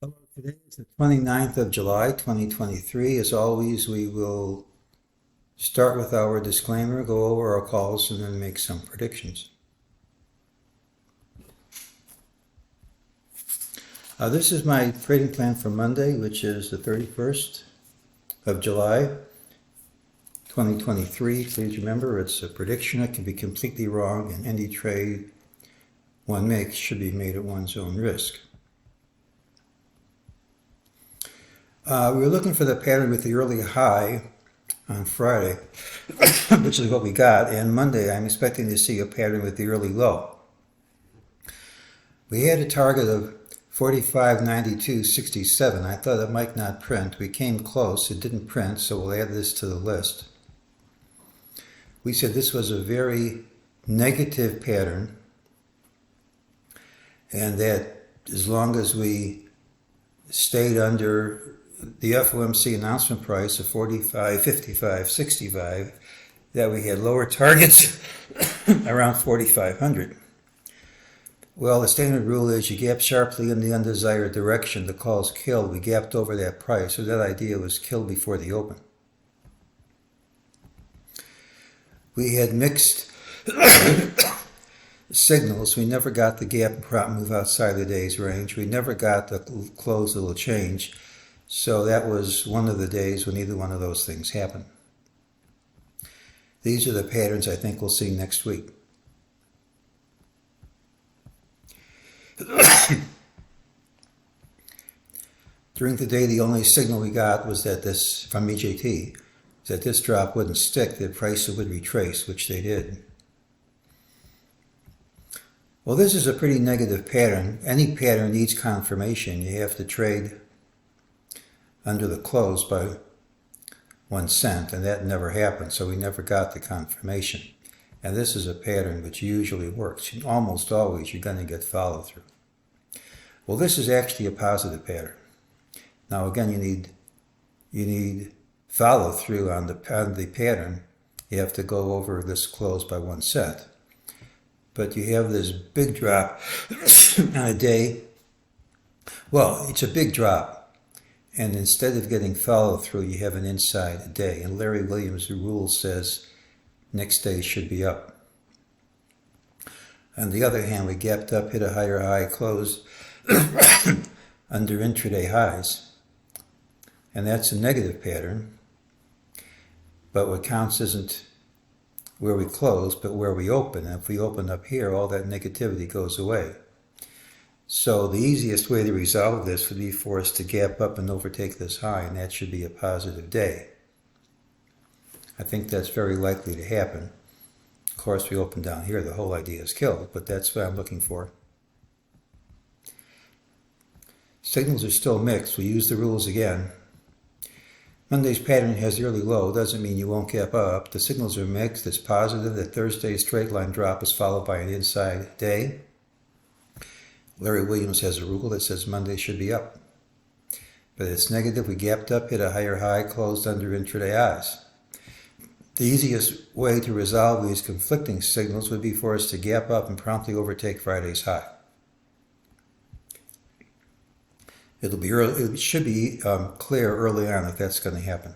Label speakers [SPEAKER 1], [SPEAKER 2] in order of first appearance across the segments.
[SPEAKER 1] Hello, today is the 29th of July, 2023. As always, we will start with our disclaimer, go over our calls, and then make some predictions. This is my trading plan for Monday, which is the 31st of July, 2023. Please remember, it's a prediction. It can be completely wrong, and any trade one makes should be made at one's own risk. We were looking for the pattern with the early high on Friday, which is what we got, and Monday I'm expecting to see a pattern with the early low. We had a target of 45.92.67. I thought it might not print. We came close. It didn't print, so we'll add this to the list. We said this was a very negative pattern, and that as long as we stayed under the FOMC announcement price of 45.55.65, that we had lower targets around 4,500. Well, the standard rule is you gap sharply in the undesired direction, the call's killed. We gapped over that price, so that idea was killed before the open. We had mixed signals. We never got the gap and prop move outside the day's range. We never got the close little change. So that was one of the days when either one of those things happened. These are the patterns I think we'll see next week. During the day, the only signal we got was that this, from MEJT, that this drop wouldn't stick, that prices would retrace, which they did. Well, this is a pretty negative pattern. Any pattern needs confirmation. You have to trade under the close by 1 cent, and that never happened, so we never got the confirmation. And this is a pattern which usually works. Almost always you're going to get follow through. Well, this is actually a positive pattern. Now again, you need follow through on the pattern. You have to go over this close by 1 cent. But you have this big drop on a day. Well, it's a big drop. And instead of getting follow through, you have an inside day. And Larry Williams' rule says next day should be up. On the other hand, we gapped up, hit a higher high, closed under intraday highs. And that's a negative pattern. But what counts isn't where we close, but where we open. And if we open up here, all that negativity goes away. So the easiest way to resolve this would be for us to gap up and overtake this high, and that should be a positive day. I think that's very likely to happen. Of course, we open down here, the whole idea is killed, but that's what I'm looking for. Signals are still mixed. We use the rules again. Monday's pattern has the early low. Doesn't mean you won't gap up. The signals are mixed. It's positive that Thursday's straight line drop is followed by an inside day. Larry Williams has a rule that says Monday should be up. But it's negative. We gapped up, hit a higher high, closed under intraday highs. The easiest way to resolve these conflicting signals would be for us to gap up and promptly overtake Friday's high. It should be clear early on if that's going to happen.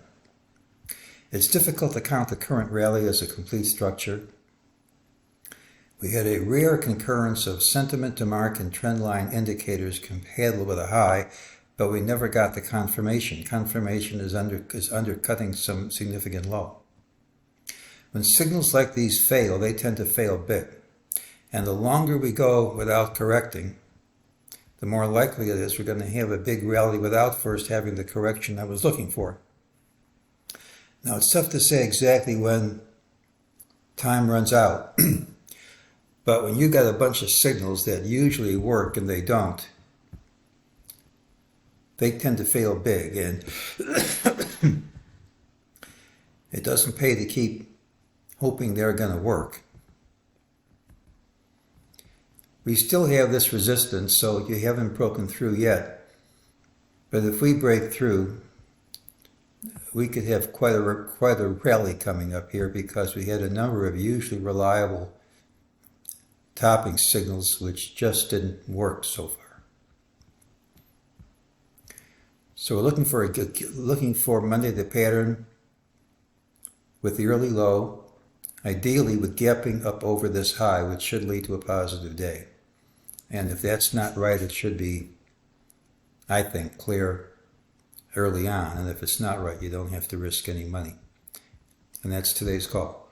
[SPEAKER 1] It's difficult to count the current rally as a complete structure. We had a rare concurrence of sentiment to mark and trendline indicators compatible with a high, but we never got the confirmation. Confirmation is undercutting some significant low. When signals like these fail, they tend to fail big. And the longer we go without correcting, the more likely it is we're going to have a big rally without first having the correction I was looking for. Now, it's tough to say exactly when time runs out. But when you got a bunch of signals that usually work and they don't, they tend to fail big. And it doesn't pay to keep hoping they're going to work. We still have this resistance, so you haven't broken through yet. But if we break through, we could have quite a rally coming up here because we had a number of usually reliable topping signals which just didn't work so far. So we're looking for Monday the pattern with the early low, ideally with gapping up over this high, which should lead to a positive day. And if that's not right, it should be, I think, clear early on. And if it's not right, you don't have to risk any money. And that's today's call.